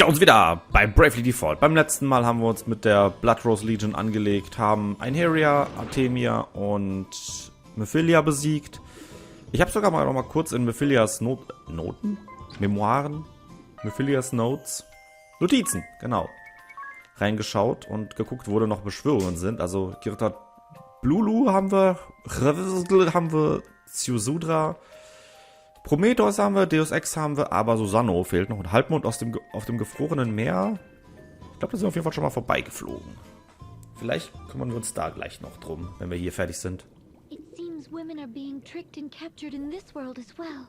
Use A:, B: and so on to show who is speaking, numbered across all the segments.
A: Da uns wieder bei Bravely Default. Beim letzten Mal haben wir uns mit der Blood Rose Legion angelegt, haben Einherja, Artemia und Mephilia besiegt. Ich habe sogar noch mal kurz in Mephilias Noten? Memoiren? Mephilias Notes? Notizen, genau. Reingeschaut und geguckt, wo da noch Beschwörungen sind. Also Girtat Blulu haben wir, Ziusudra, Prometheus haben wir, Deus Ex haben wir, aber Susanoo fehlt noch. Und Halbmond auf dem gefrorenen Meer. Ich glaube, da sind wir auf jeden Fall schon mal vorbeigeflogen. Vielleicht kümmern wir uns da gleich noch drum, wenn wir hier fertig sind.
B: It seems women are being tricked and captured in this world as well.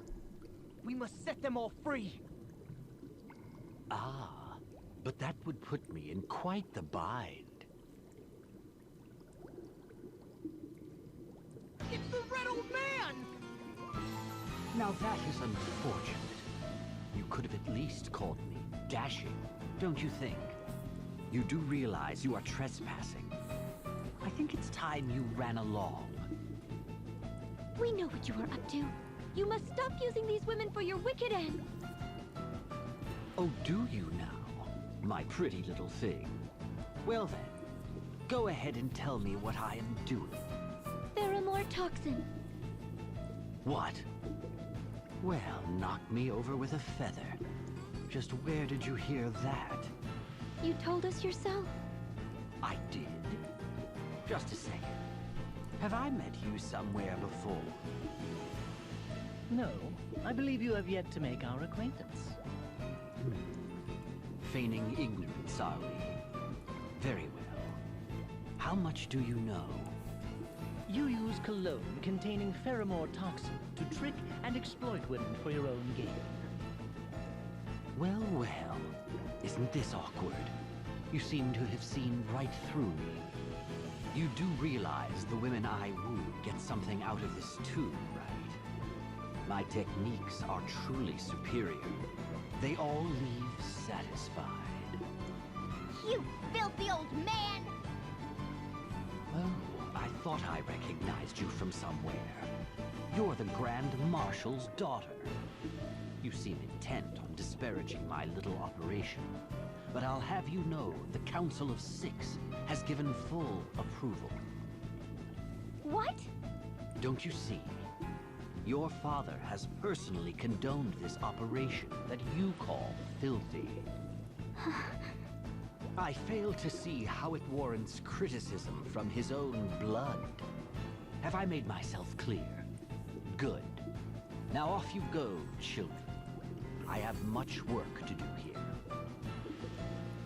C: We must set them all free.
D: Ah, but that would put me in quite the bind.
C: It's the red old man!
D: Now that is unfortunate. You could have at least called me dashing, don't you think? You do realize you are trespassing. I think it's time you ran along.
B: We know what you are up to. You must stop using these women for your wicked ends.
D: Oh, do you now, my pretty little thing? Well then, go ahead and tell me what I am doing.
B: Pheromore toxin.
D: What? Well, knock me over with a feather. Just where did you hear that?
B: You told us yourself.
D: I did? Just a second. Have I met you somewhere before?
E: No, I believe you have yet to make our acquaintance.
D: Feigning ignorance, are we? Very well. How much do you know?
E: You use cologne containing pheromore toxin to trick and exploit women for your own gain.
D: Well, well. Isn't this awkward? You seem to have seen right through me. You do realize the women I woo get something out of this too, right? My techniques are truly superior. They all leave satisfied.
B: You filthy old man!
D: Oh, I thought I recognized you from somewhere. You're the Grand Marshal's daughter. You seem intent on disparaging my little operation. But I'll have you know the Council of Six has given full approval.
B: What?
D: Don't you see? Your father has personally condoned this operation that you call filthy. I fail to see how it warrants criticism from his own blood. Have I made myself clear? Good. Now off you go, children. I have much work to do here.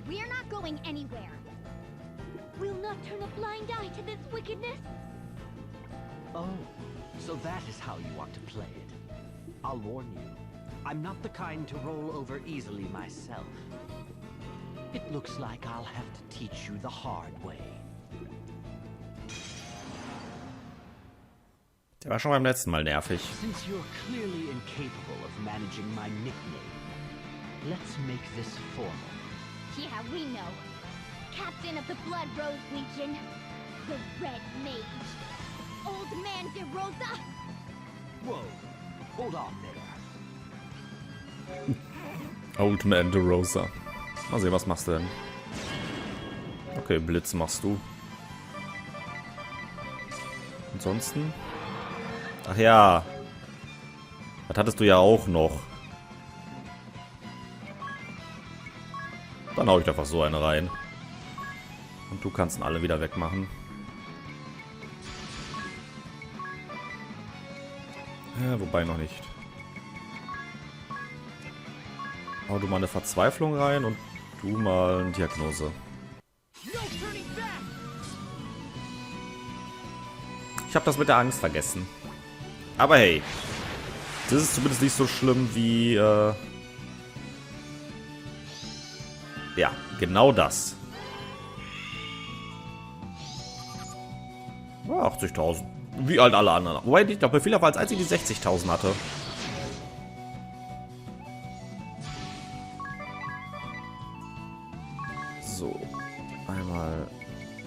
B: We're not going anywhere. We'll not turn a blind eye to this wickedness.
D: Oh, so that is how you want to play it. I'll warn you, I'm not the kind to roll over easily myself. It looks like I'll have to teach you the hard way.
A: Der war schon beim letzten Mal nervig.
D: Since you're clearly incapable of managing my nickname, let's make this formal.
B: Yeah, we know. Captain of the Blood Rose Legion, the Red Mage, Old Man de Rosa.
D: Whoa, hold on there.
A: Old Man de Rosa. Mal sehen, was machst du denn? Okay, Blitz machst du. Ansonsten? Ach ja. Das hattest du ja auch noch. Dann hau ich einfach so eine rein. Und du kannst ihn alle wieder wegmachen. Ja, wobei noch nicht. Hau du mal eine Verzweiflung rein und du mal eine Diagnose. Ich habe das mit der Angst vergessen. Aber hey, das ist zumindest nicht so schlimm wie... Ja, genau das. 80.000. Wie halt alle anderen. Wobei, ich glaube, Befehler war als einzige, die 60.000 hatte. So. Einmal.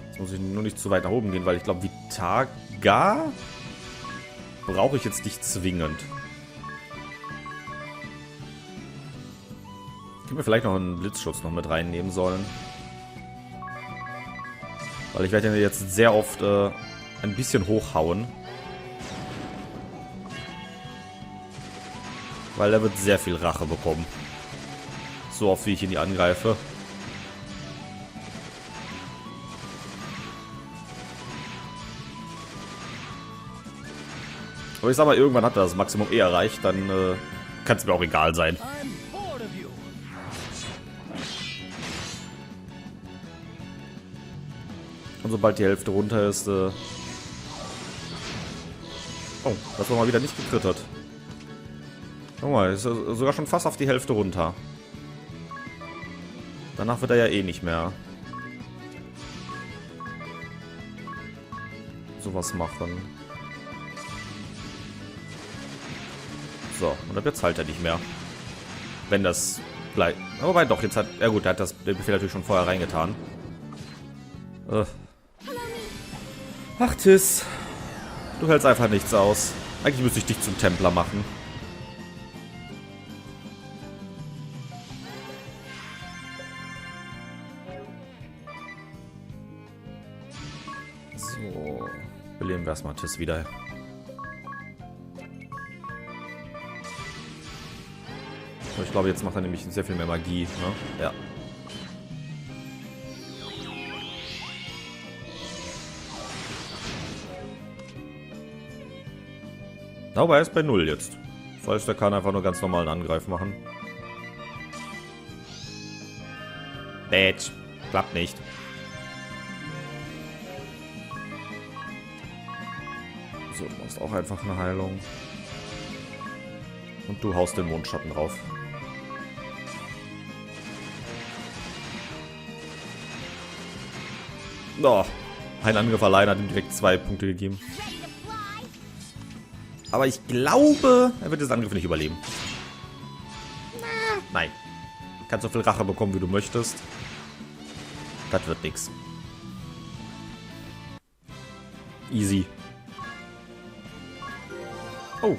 A: Jetzt muss ich nur nicht zu weit nach oben gehen, weil ich glaube, Vitaga brauche ich jetzt nicht zwingend. hätte mir vielleicht noch einen Blitzschutz noch mit reinnehmen sollen. Weil ich werde ihn jetzt sehr oft ein bisschen hochhauen. Weil er wird sehr viel Rache bekommen. So oft wie ich ihn angreife. Aber ich sag mal, irgendwann hat er das Maximum eh erreicht, dann kann es mir auch egal sein.
E: I'm bored of you.
A: Und sobald die Hälfte runter ist, oh, das war mal wieder nicht gekrittert. Guck mal, ist sogar schon fast auf die Hälfte runter. Danach wird er ja eh nicht mehr sowas machen. So, und ab jetzt halt er nicht mehr. Wenn das bleibt. Wobei doch, jetzt hat. Ja gut, er hat den Befehl natürlich schon vorher reingetan. Ach Tis. Du hältst einfach nichts aus. Eigentlich müsste ich dich zum Templer machen. So. Beleben wir erstmal Tis wieder. Ich glaube, jetzt macht er nämlich sehr viel mehr Magie, ne? Ja. Aber er ist bei 0 jetzt. Das heißt, er kann einfach nur ganz normalen Angreif machen. Bitch. Klappt nicht. So, du machst auch einfach eine Heilung. Und du haust den Mondschatten drauf. Oh, ein Angriff allein hat ihm direkt 2 Punkte gegeben. Aber ich glaube, er wird diesen Angriff nicht überleben. Nein. Du kannst so viel Rache bekommen, wie du möchtest. Das wird nix. Easy. Oh.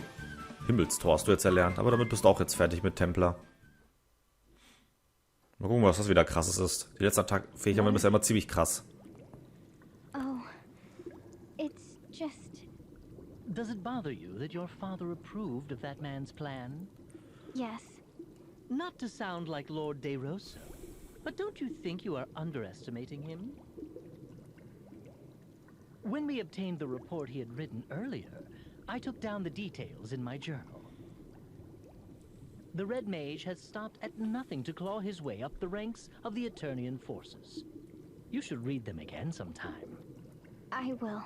A: Himmelstor hast du jetzt erlernt. Aber damit bist du auch jetzt fertig mit Templer. Mal gucken, was das wieder krasses ist. Die letzten Attack-Fähigkeiten waren bisher immer ziemlich krass.
B: Oh, it's just...
E: Does it bother you that your father approved of that man's plan?
B: Yes.
E: Not to sound like Lord De Rosa, but don't you think you are underestimating him? When we obtained the report he had written earlier, I took down the details in my journal. The Red Mage has stopped at nothing to claw his way up the ranks of the Eternian forces. You should read them again sometime.
B: I will.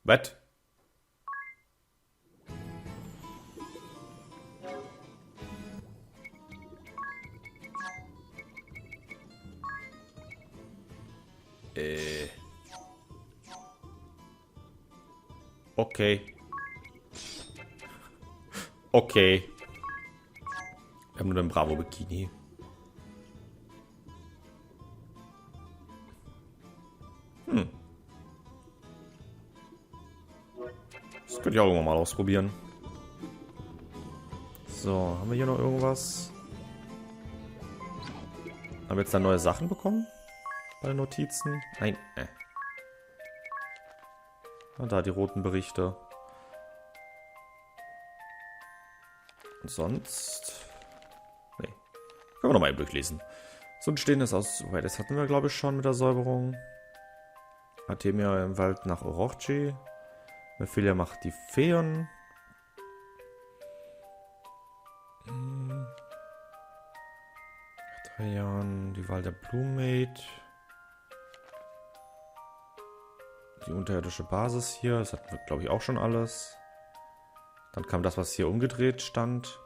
A: Was? Okay. Okay. Wir haben nur einen Bravo-Bikini. Das könnte ich auch irgendwann mal ausprobieren. So, haben wir hier noch irgendwas? Haben wir jetzt da neue Sachen bekommen? Bei den Notizen? Nein. Und da die roten Berichte. Und sonst... Nee. Können wir nochmal eben durchlesen. Sonst stehen das aus... Wobei, das hatten wir, glaube ich, schon mit der Säuberung. Artemia im Wald nach Orochi. Mephilia macht die Feen. Trajan, die Wahl der Blumenmaid. Die unterirdische Basis hier. Das hatten wir, glaube ich, auch schon alles. Dann kam das, was hier umgedreht stand.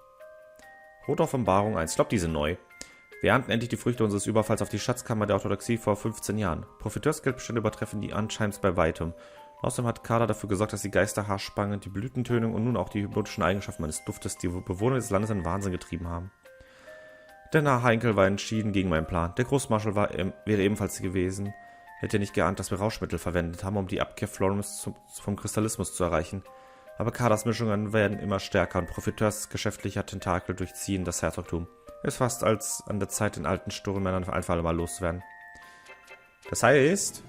A: Rote Offenbarung 1. Ich glaube, die sind neu. Wir ernten endlich die Früchte unseres Überfalls auf die Schatzkammer der Orthodoxie vor 15 Jahren. Profiteursgeldbestände übertreffen die anscheinend bei weitem. Außerdem hat Kada dafür gesorgt, dass die Geisterhaarspange, die Blütentönung und nun auch die hypnotischen Eigenschaften meines Duftes die Bewohner des Landes in Wahnsinn getrieben haben. Der Narr Heinkel war entschieden gegen meinen Plan. Der Großmarschall wäre ebenfalls gewesen. Hätte nicht geahnt, dass wir Rauschmittel verwendet haben, um die Abkehr Florums vom Kristallismus zu erreichen. Aber Kadas Mischungen werden immer stärker und Profiteurs geschäftlicher Tentakel durchziehen das Herzogtum. Es ist fast als an der Zeit, den alten Sturmmännern für ein für alle Mal loszuwerden. Das heißt,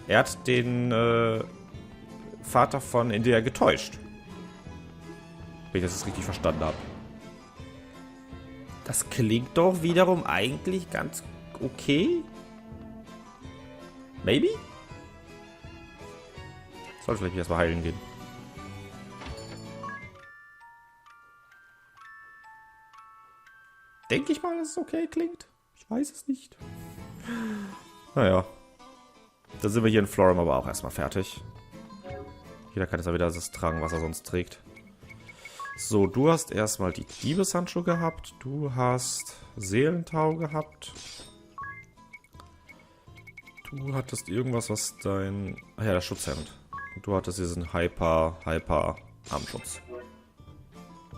A: er hat den Vater von India getäuscht. Wenn ich das jetzt richtig verstanden habe. Das klingt doch wiederum eigentlich ganz okay. Maybe? Sollte vielleicht erstmal heilen gehen. Denke ich mal, dass es okay klingt. Ich weiß es nicht. Naja. Dann sind wir hier in Florum aber auch erstmal fertig. Jeder kann jetzt auch wieder das tragen, was er sonst trägt. So, du hast erstmal die Diebeshandschuhe gehabt. Du hast Seelentau gehabt. Du hattest irgendwas, was dein... Ach ja, das Schutzhemd. Und du hattest diesen Hyper-Armschutz.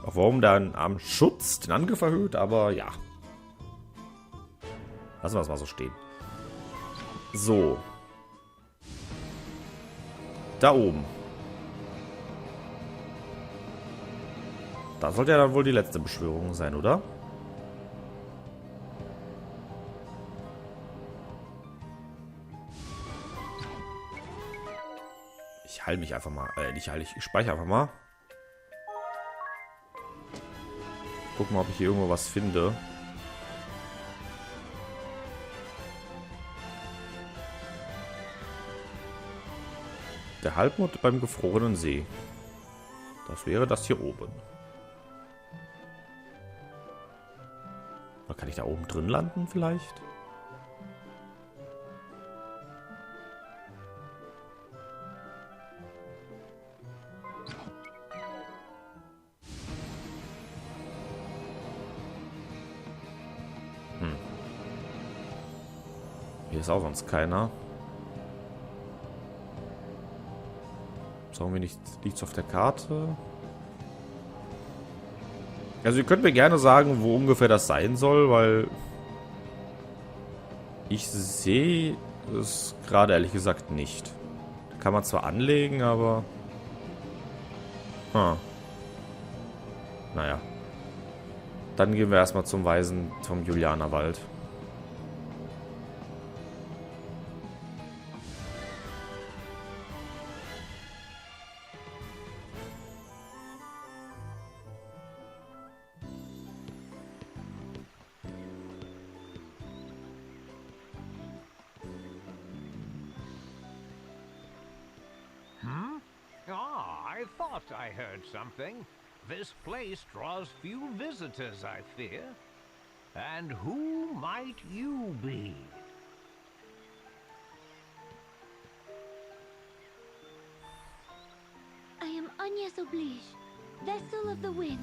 A: Auch warum dein Armschutz den Angriff erhöht, aber ja. Lassen wir es mal so stehen. So. Da oben. Da sollte ja dann wohl die letzte Beschwörung sein, oder? Ich heile mich einfach mal. Ich speichere einfach mal. Guck mal, ob ich hier irgendwo was finde. Der Halbmond beim gefrorenen See. Das wäre das hier oben. Oder kann ich da oben drin landen vielleicht? Hier ist auch sonst keiner. Sagen wir nicht, liegt's auf der Karte? Also ihr könnt mir gerne sagen, wo ungefähr das sein soll, weil ich sehe es gerade ehrlich gesagt nicht. Kann man zwar anlegen, aber... Naja. Dann gehen wir erstmal zum Weisen vom Yulyanerwald.
F: I thought I heard something. This place draws few visitors, I fear. And who might you be?
B: I am Agnes Oblige, vessel of the wind.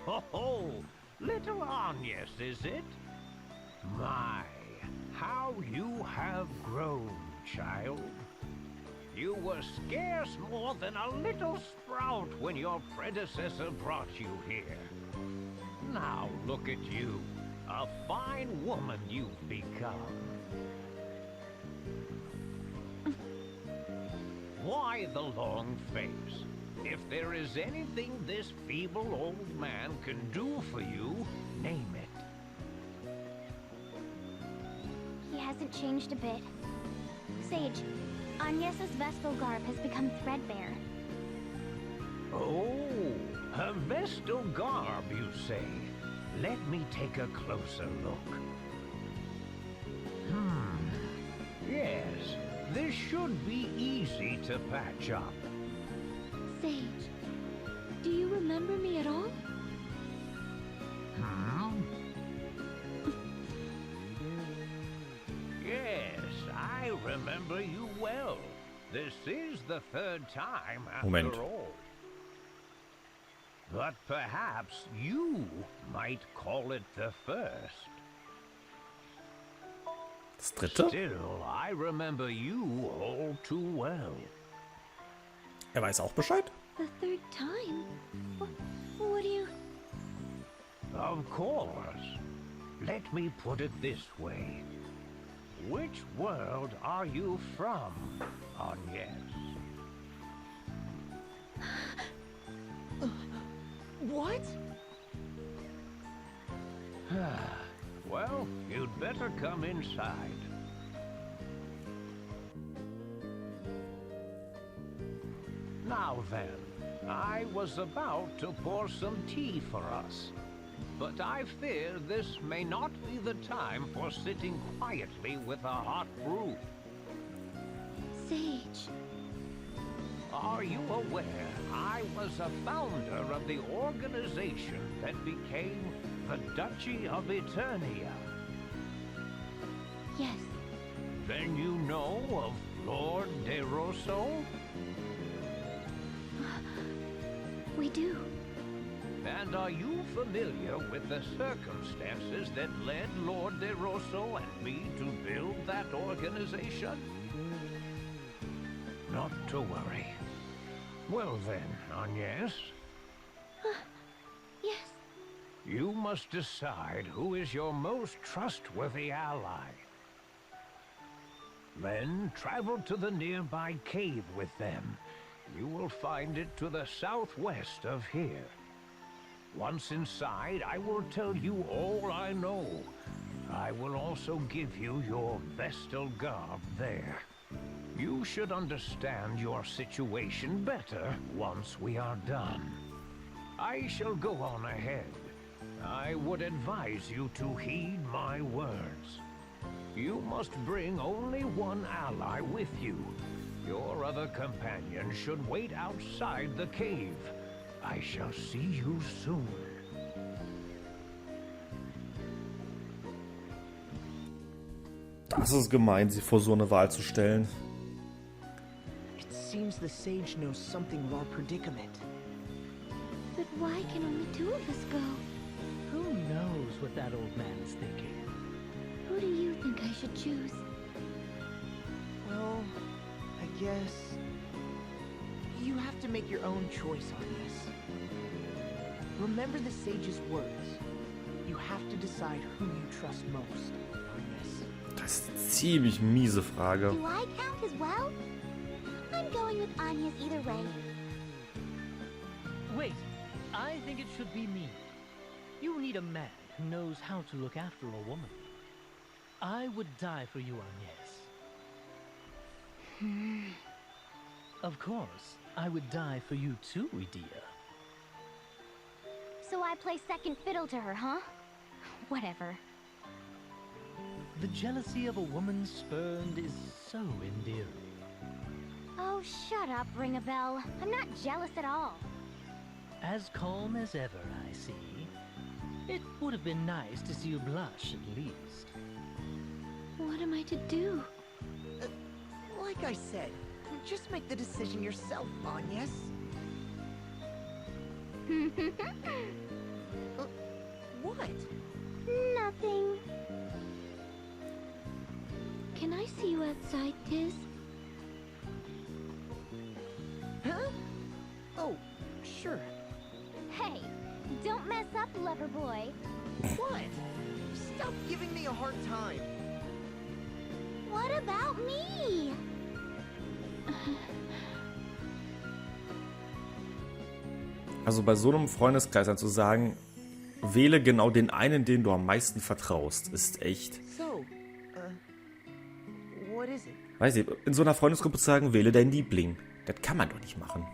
F: Oh, little Agnes, is it? My, how you have grown, child. You were scarce more than a little sprout when your predecessor brought you here. Now look at you, a fine woman you've become. Why the long face? If there is anything this feeble old man can do for you, name it.
B: He hasn't changed a bit. Sage, Agnes's vestal garb has become threadbare.
F: Oh, her vestal garb, you say? Let me take a closer look. Yes, this should be easy to patch up.
B: Sage, do you remember me at all?
F: Yes, I remember you well. This is the third time
A: Moment.
F: after all. But perhaps you might call it the first.
A: Das dritte?
F: Still, I remember you all too well.
A: Er weiß auch Bescheid?
B: The third time? What do you...
F: Of course. Let me put it this way. which world are you from, Agnes?
C: What?
F: Well, you'd better come inside. Now then, I was about to pour some tea for us, but I fear this may not be the time for sitting quietly with a hot brew.
B: Sage.
F: Are you aware I was a founder of the organization that became the Duchy of Eternia?
B: Yes.
F: Then you know of Lord De Rosso?
B: We do.
F: And are you familiar with the circumstances that led Lord De Rosso and me to build that organization? Not to worry. Well then, Agnes,
B: Yes.
F: you must decide who is your most trustworthy ally. Then travel to the nearby cave with them. You will find it to the southwest of here. Once inside, I will tell you all I know. I will also give you your Vestal garb there. You should understand your situation better once we are done. I shall go on ahead. I would advise you to heed my words. You must bring only one ally with you. Your other companion should wait outside the cave. I shall see you soon.
A: Das ist gemein, sie vor so eine Wahl zu stellen.
C: It seems the sage knows something of our predicament.
B: But why can only two of us go?
E: Who knows what that old man is thinking?
B: Who do you think I should choose?
C: Well, I guess you have to make your own choice on this. Remember the sage's words. You have to decide who you trust most on this.
A: Das ist eine ziemlich miese Frage.
B: Do I count as well? I'm going with Anya's either way.
E: Wait, I think it should be me. You need a man who knows how to look after a woman. I would die for you, Agnes. Of course, I would die for you too, Edea.
B: So I play second fiddle to her, huh? Whatever.
E: The jealousy of a woman spurned is so endearing.
B: Oh, shut up, Ring-a-Bell. I'm not jealous at all.
E: As calm as ever, I see. It would have been nice to see you blush at least.
B: What am I to do?
C: Like I said, just make the decision yourself, Agnes. What?
B: Nothing. Can I see you outside, Tiz?
C: Huh? Oh, sure.
B: Hey, don't mess up, lover boy.
C: What? Stop giving me a hard time.
B: What about me?
A: Also bei so einem Freundeskreis dann zu sagen, wähle genau den einen, den du am meisten vertraust, ist echt...
C: So, what is it?
A: Weiß ich, in so einer Freundesgruppe zu sagen, wähle deinen Liebling. Das kann man doch nicht machen.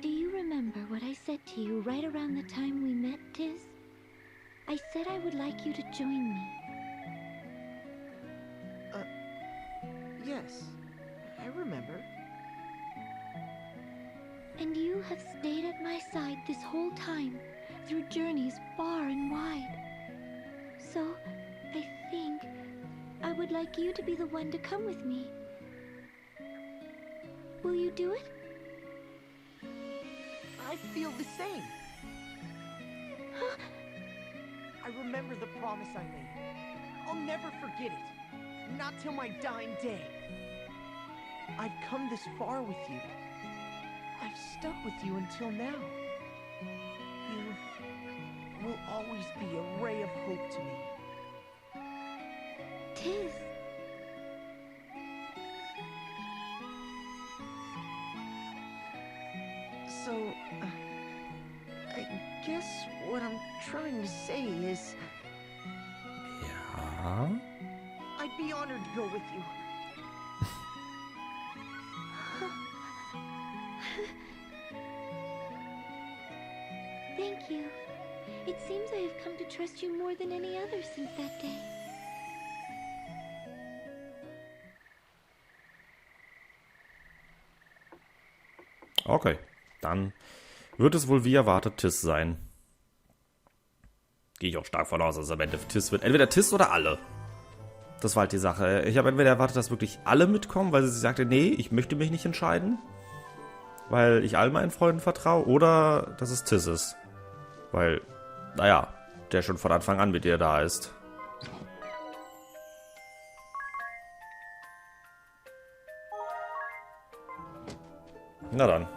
B: Do you remember what I said to you right around the time we met, Tiz? I said I would like you to join me.
C: Yes, I remember.
B: And you have stayed at my side this whole time, through journeys far and wide. So, I think I would like you to be the one to come with me. Will you do it?
C: I feel the same. I remember the promise I made. I'll never forget it. Not till my dying day. I've come this far with you. I've stuck with you until now. You will always be a ray of hope to me.
B: Tis.
C: So, I guess what I'm trying to say is,
A: Ja.
C: I'd be honored to go with you.
B: Thank you. It seems I have come to trust you more than any other since that day.
A: Okay, dann wird es wohl wie erwartet Tis sein. Gehe ich auch stark von aus, dass es am Ende Tis wird. Entweder Tis oder alle. Das war halt die Sache. Ich habe entweder erwartet, dass wirklich alle mitkommen, weil sie sagte, nee, ich möchte mich nicht entscheiden, weil ich all meinen Freunden vertraue, oder dass es Tis ist. Weil, naja, der schon von Anfang an mit ihr da ist. Na dann.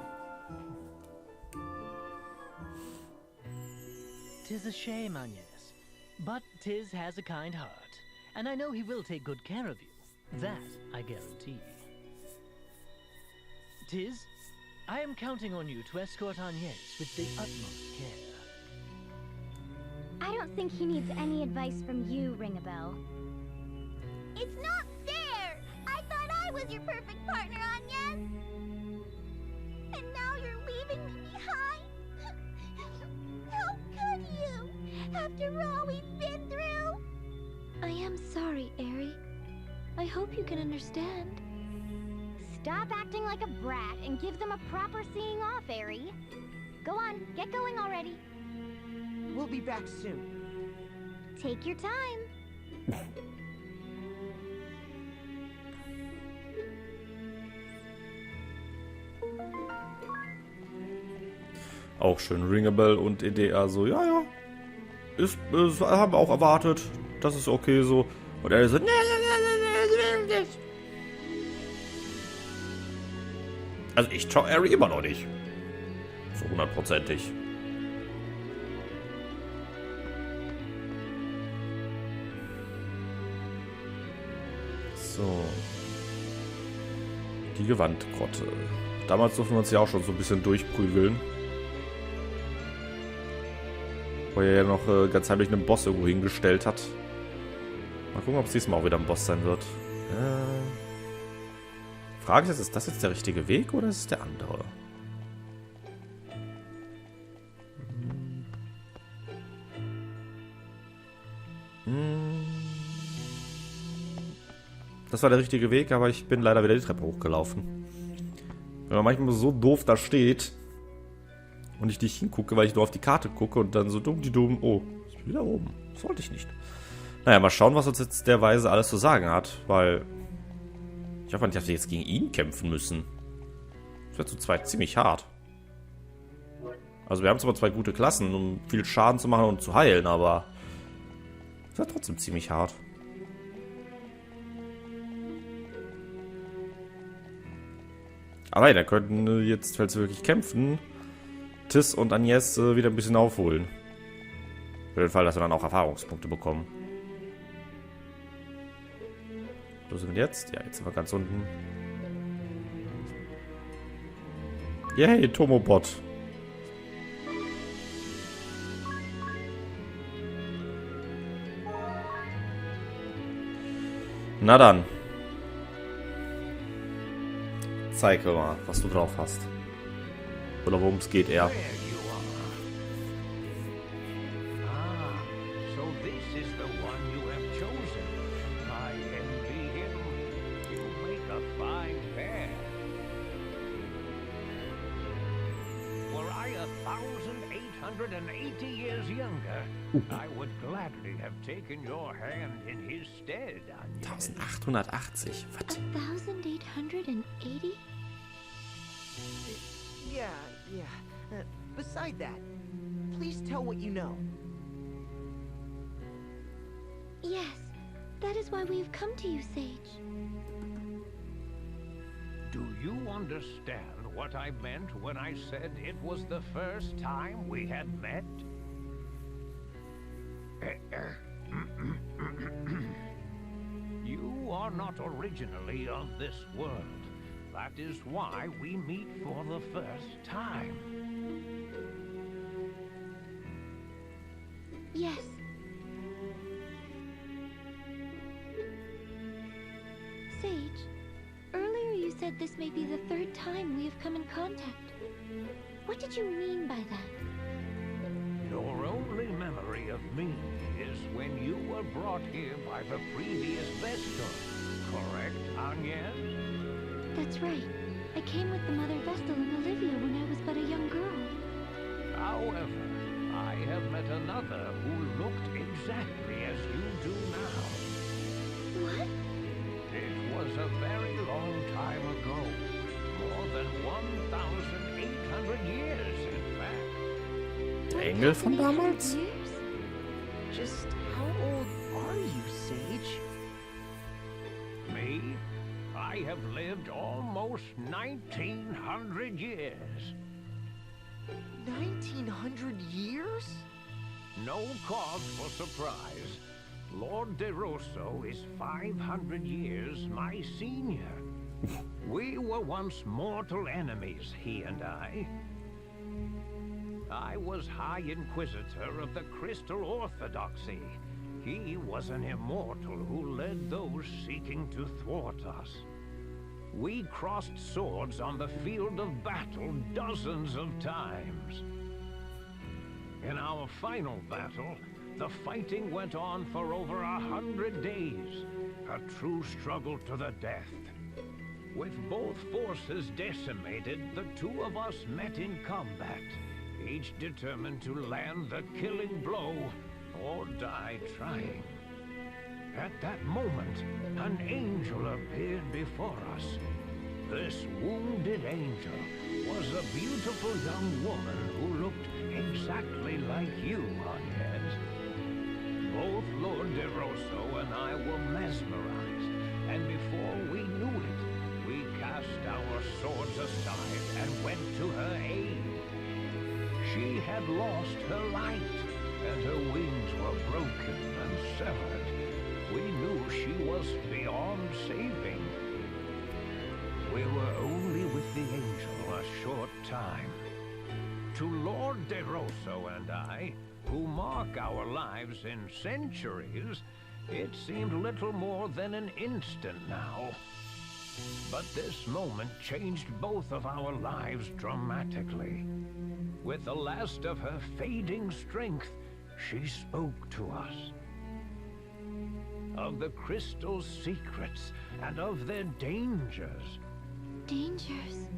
E: Tis a shame, Agnes. But Tis has a kind heart, and I know he will take good care of you. That I guarantee. Tis, I am counting on you to escort Agnes with the utmost care.
G: I don't think he needs any advice from you, Ring-a-Bell.
B: It's not fair! I thought I was your perfect partner, Agnes! And now you're leaving me behind? How could you? After all we've been through? I am sorry, Aerie. I hope you can understand.
G: Stop acting like a brat and give them a proper seeing off, Aerie. Go on, get going already.
C: We'll be back soon.
G: Take your time.
A: Auch schön. Ring-a-Bell und EDA so, ja, ja. Ist, haben wir auch erwartet. Das ist okay so. Und er so, nee, nee, nee, nee, nicht. Also ich traue Aerie immer noch nicht. So 100%ig. So. Die Gewandgrotte. Damals durften wir uns ja auch schon so ein bisschen durchprügeln. Wo er ja noch ganz heimlich einen Boss irgendwo hingestellt hat. Mal gucken, ob es diesmal auch wieder ein Boss sein wird. Frage ist das jetzt der richtige Weg oder ist es der andere? Das war der richtige Weg, aber ich bin leider wieder die Treppe hochgelaufen. Wenn man manchmal so doof da steht und ich nicht hingucke, weil ich nur auf die Karte gucke und dann so dumm, oh, ich bin wieder oben. Das wollte ich nicht. Naja, mal schauen, was uns jetzt der Weise alles zu sagen hat, weil ich hoffe nicht, dass wir jetzt gegen ihn kämpfen müssen. Das wird zu zweit ziemlich hart. Also wir haben zwar zwei gute Klassen, um viel Schaden zu machen und zu heilen, aber es wird trotzdem ziemlich hart. Aber ja, da könnten jetzt, falls wir wirklich kämpfen, Tis und Agnes wieder ein bisschen aufholen. Für den Fall, dass wir dann auch Erfahrungspunkte bekommen. Wo sind wir jetzt? Ja, jetzt sind wir ganz unten. Yay, Tomobot. Na dann. Zeig mal, was du drauf hast. Oder worum es geht eher.
F: There you are. Ah, so this is the one you have chosen. I envy him. You make a fine pair. Were I 1,880 years younger, I would gladly have taken your hand in his stead.
A: 1880. Was?
B: 1,880?
C: Yeah. Beside that, please tell what you know.
B: Yes, that is why we have come to you, Sage.
F: Do you understand what I meant when I said it was the first time we had met? You are not originally of this world. That is why we meet for the first time.
B: Yes. Sage, earlier you said this may be the third time we have come in contact. What did you mean by that?
F: Your only memory of me is when you were brought here by the previous Vestal. Correct, Agnes?
B: That's right. I came with the Mother Vestal and Olivia when I was but a young girl.
F: However, I have met another who looked exactly as you do now.
B: What?
F: It was a very long time ago. More than 1,800 years, in fact.
A: Der Engel von damals?
B: Years?
C: Just how old are you, Sage?
F: Me? I have lived almost 1,900 years.
C: 1,900 years?
F: No cause for surprise. Lord DeRosso is 500 years my senior. We were once mortal enemies, he and I. I was High Inquisitor of the Crystal Orthodoxy. He was an immortal who led those seeking to thwart us. We crossed swords on the field of battle dozens of times. In our final battle, the fighting went on for over 100 days, a true struggle to the death. With both forces decimated, the two of us met in combat, each determined to land the killing blow or die trying. At that moment, an angel appeared before us. This wounded angel was a beautiful young woman who looked exactly like you, Agnes. Both Lord DeRosso and I were mesmerized, and before we knew it, we cast our swords aside and went to her aid. She had lost her light, and her wings were broken and severed. We knew she was beyond saving. We were only with the angel a short time. To Lord DeRosso and I, who mark our lives in centuries, it seemed little more than an instant now. But this moment changed both of our lives dramatically. With the last of her fading strength, she spoke to us. Of the crystal's secrets and of their dangers.
B: Dangers?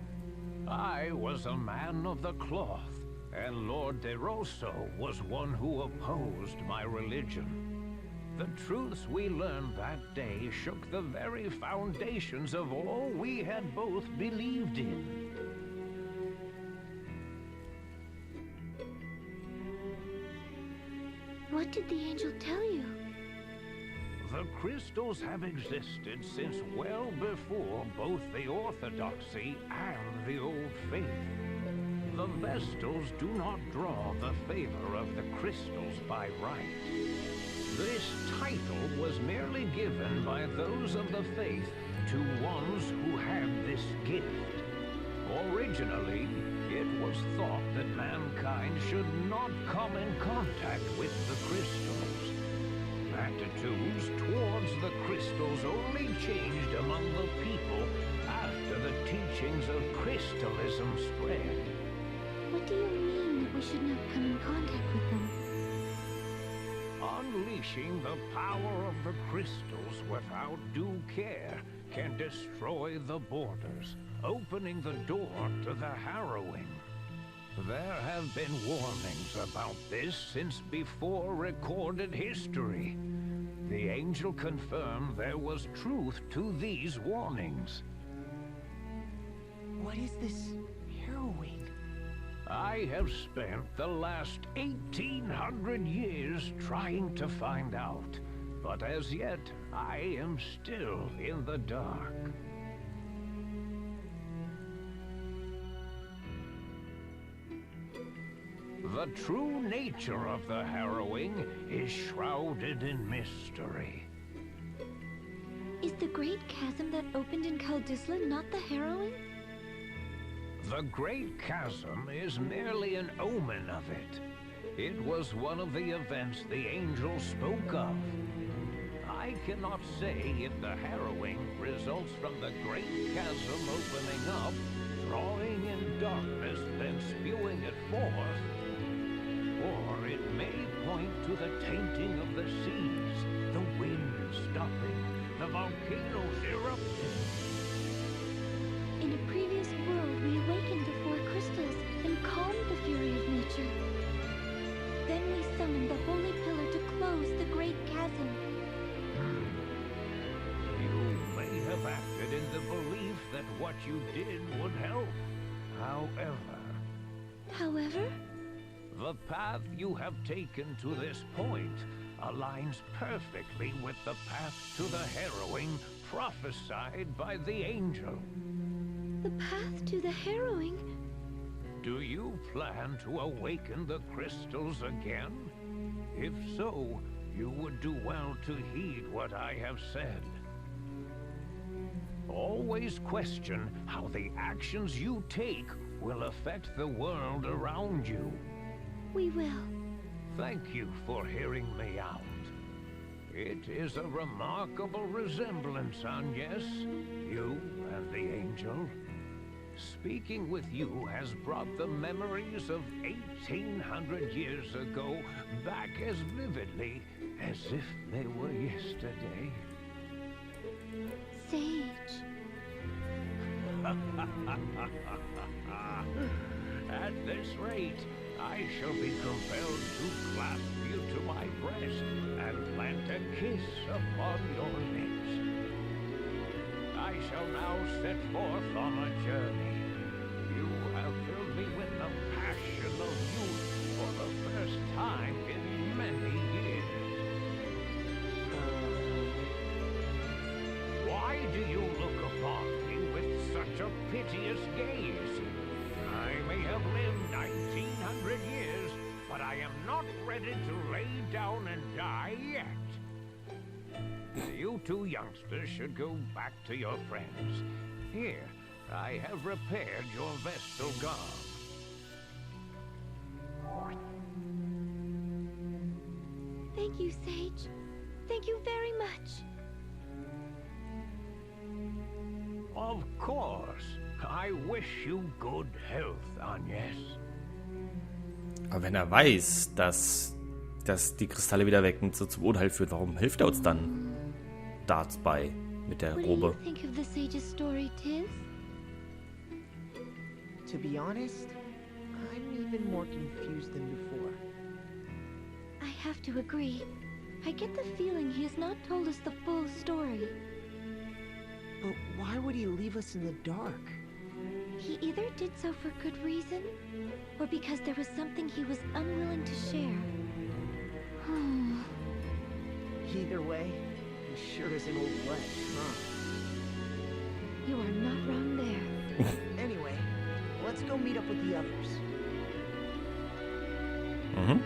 F: I was a man of the cloth, and Lord DeRosso was one who opposed my religion. The truths we learned that day shook the very foundations of all we had both believed in.
B: What did the angel tell you?
F: The crystals have existed since well before both the Orthodoxy and the Old Faith. The Vestals do not draw the favor of the crystals by right. This title was merely given by those of the faith to ones who had this gift. Originally, it was thought that mankind should not come in contact with the crystals. Attitudes towards the crystals only changed among the people after the teachings of crystalism spread.
B: What do you mean that we should not come in contact with them?
F: Unleashing the power of the crystals without due care can destroy the borders, opening the door to the harrowing. There have been warnings about this since before recorded history. The angel confirmed there was truth to these warnings.
C: What is this harrowing?
F: I have spent the last 1,800 years trying to find out, but as yet, I am still in the dark. The true nature of the harrowing is shrouded in mystery.
B: Is the great chasm that opened in Kaldisla not the harrowing?
F: The Great Chasm is merely an omen of it. It was one of the events the angel spoke of. I cannot say if the harrowing results from the Great Chasm opening up, drawing in darkness, then spewing it forth, or it may point to the tainting of the seas, the wind stopping, the volcanoes erupting.
B: In a previous world, we awakened the four crystals and calmed the fury of nature. Then we summoned the holy pillar to close the great chasm.
F: You may have acted in the belief that what you did would help.
B: However?
F: The path you have taken to this point aligns perfectly with the path to the harrowing prophesied by the angel.
B: The path to the harrowing?
F: Do you plan to awaken the crystals again? If so, you would do well to heed what I have said. Always question how the actions you take will affect the world around you.
B: We will.
F: Thank you for hearing me out. It is a remarkable resemblance, Agnes, you and the angel. Speaking with you has brought the memories of 1800 years ago back as vividly as if they were yesterday.
B: Sage.
F: At this rate, I shall be compelled to clasp you to my breast and plant a kiss upon your lips. I shall now set forth on a journey. You have filled me with the passion of youth for the first time in many years. Why do you look upon me with such a piteous gaze? I may have lived 1900 years, but I am not ready to lay down and die yet. You two youngsters should go back to your friends. Here, I have repaired your vestal garb.
B: Thank you, Sage. Thank you very much.
F: Of course. I wish you good health, Agnes.
A: Aber wenn er weiß, dass die Kristalle wieder weg und so zum Unheil führt, warum hilft er uns dann dabei mit der
B: What do
A: Robe?
B: you think of the sage's story, Tiz?
C: To be honest, I'm even more confused than before.
B: I have to agree. I get the feeling he has not told us the full story.
C: But why would he leave us in the dark?
B: He either did so for good reason, or because there was something he was unwilling to share.
C: Either way, he sure is an old flesh, huh?
B: You are not wrong there.
C: Anyway, let's go meet up with the others.
A: Mhm.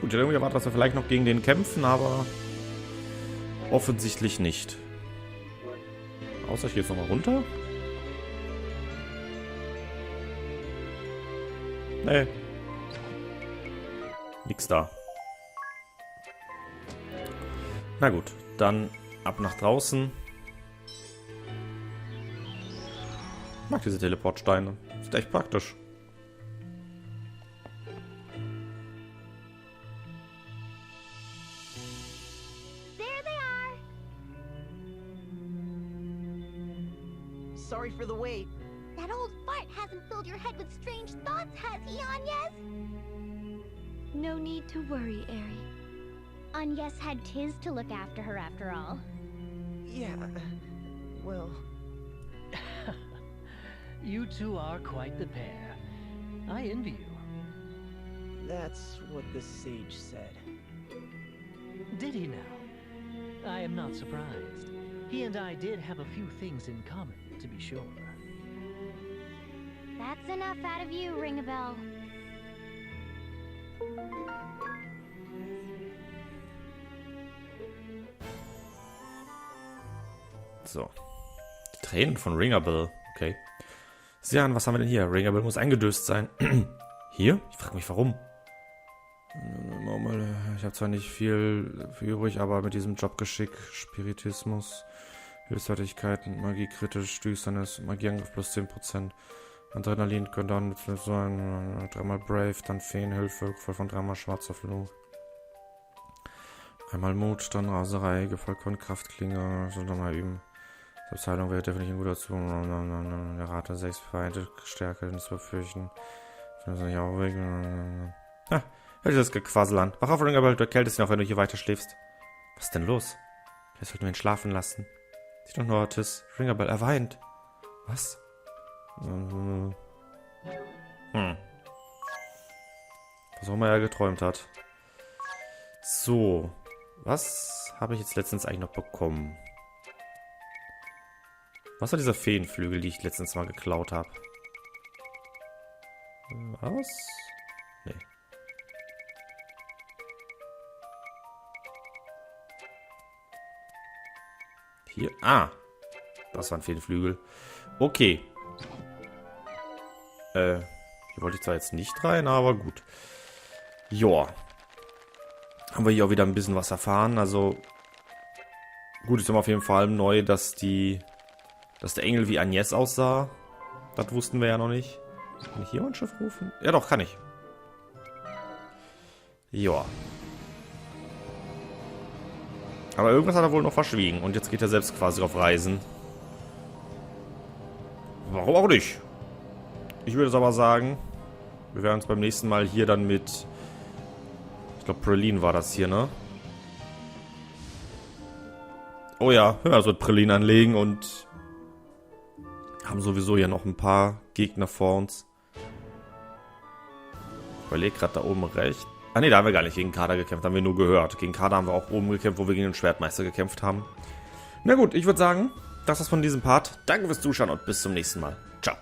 A: Gut, ich hätte irgendwie erwartet, dass wir vielleicht noch gegen den kämpfen, aber offensichtlich nicht. Außer ich gehe jetzt nochmal runter. Nee. Nix da. Na gut, dann ab nach draußen. Ich mag diese Teleportsteine. Ist echt praktisch.
G: There they are!
C: Sorry for the wait.
G: That old fart hasn't filled your head with strange thoughts, has he, Agnes?
B: No need to worry, Aerie.
G: Agnes had Tiz to look after her after all.
C: Yeah, well,
E: You two are quite the pair. I envy you.
C: that's what the sage said.
E: Did he now? I am not surprised. He and I did have a few things in common, to be sure.
G: That's enough out of you, Ring-a-Bell.
A: So. Die Tränen von Ringabel. Okay. Sian, was haben wir denn hier? Ringabel muss eingedöst sein. Hier? Ich frage mich, warum. Ich habe zwar nicht viel übrig, aber mit diesem Jobgeschick, Spiritismus, Hilfsfertigkeiten, Magie kritisch, Düsternis, Magieangriff plus 10%. Adrenalin könnte auch nützlich sein. 3-mal Brave, dann Feenhilfe, gefolgt von 3-mal Schwarzer Fluch. 3-mal Mut, dann Raserei, gefolgt von Kraftklinge. So, dann mal üben. Selbstheilung wäre definitiv ein guter Zug. Der Rate 6 Vereinte Stärke, das befürchten. Finde es nicht aufregend. Hör dir das Gequassel an. Wach auf, Ringabel, du erkältest ihn auch, wenn du hier weiter schläfst. Was ist denn los? Vielleicht sollten wir ihn schlafen lassen. Sieh doch nur, Otis. Ringabel, er weint. Was? Was auch immer er geträumt hat. So. Was habe ich jetzt letztens eigentlich noch bekommen? Was war dieser Feenflügel, die ich letztens mal geklaut habe? Was? Nee. Hier. Ah. Das war ein Feenflügel. Okay. Hier wollte ich zwar jetzt nicht rein, aber gut. Joa. Haben wir hier auch wieder ein bisschen was erfahren. Also, gut, ist immer auf jeden Fall neu, dass der Engel wie Agnes aussah. Das wussten wir ja noch nicht. Kann ich hier mal ein Schiff rufen? Ja doch, kann ich. Joa. Aber irgendwas hat er wohl noch verschwiegen. Und jetzt geht er selbst quasi auf Reisen. Warum auch nicht? Ich würde es aber sagen, wir werden uns beim nächsten Mal hier dann mit... Ich glaube, Praline war das hier, ne? Oh ja, wir werden uns mit Praline anlegen und... haben sowieso hier noch ein paar Gegner vor uns. Ich überlege gerade da oben rechts. Ah ne, da haben wir gar nicht gegen Kader gekämpft, haben wir nur gehört. Gegen Kader haben wir auch oben gekämpft, wo wir gegen den Schwertmeister gekämpft haben. Na gut, ich würde sagen, das war's von diesem Part. Danke fürs Zuschauen und bis zum nächsten Mal. Ciao.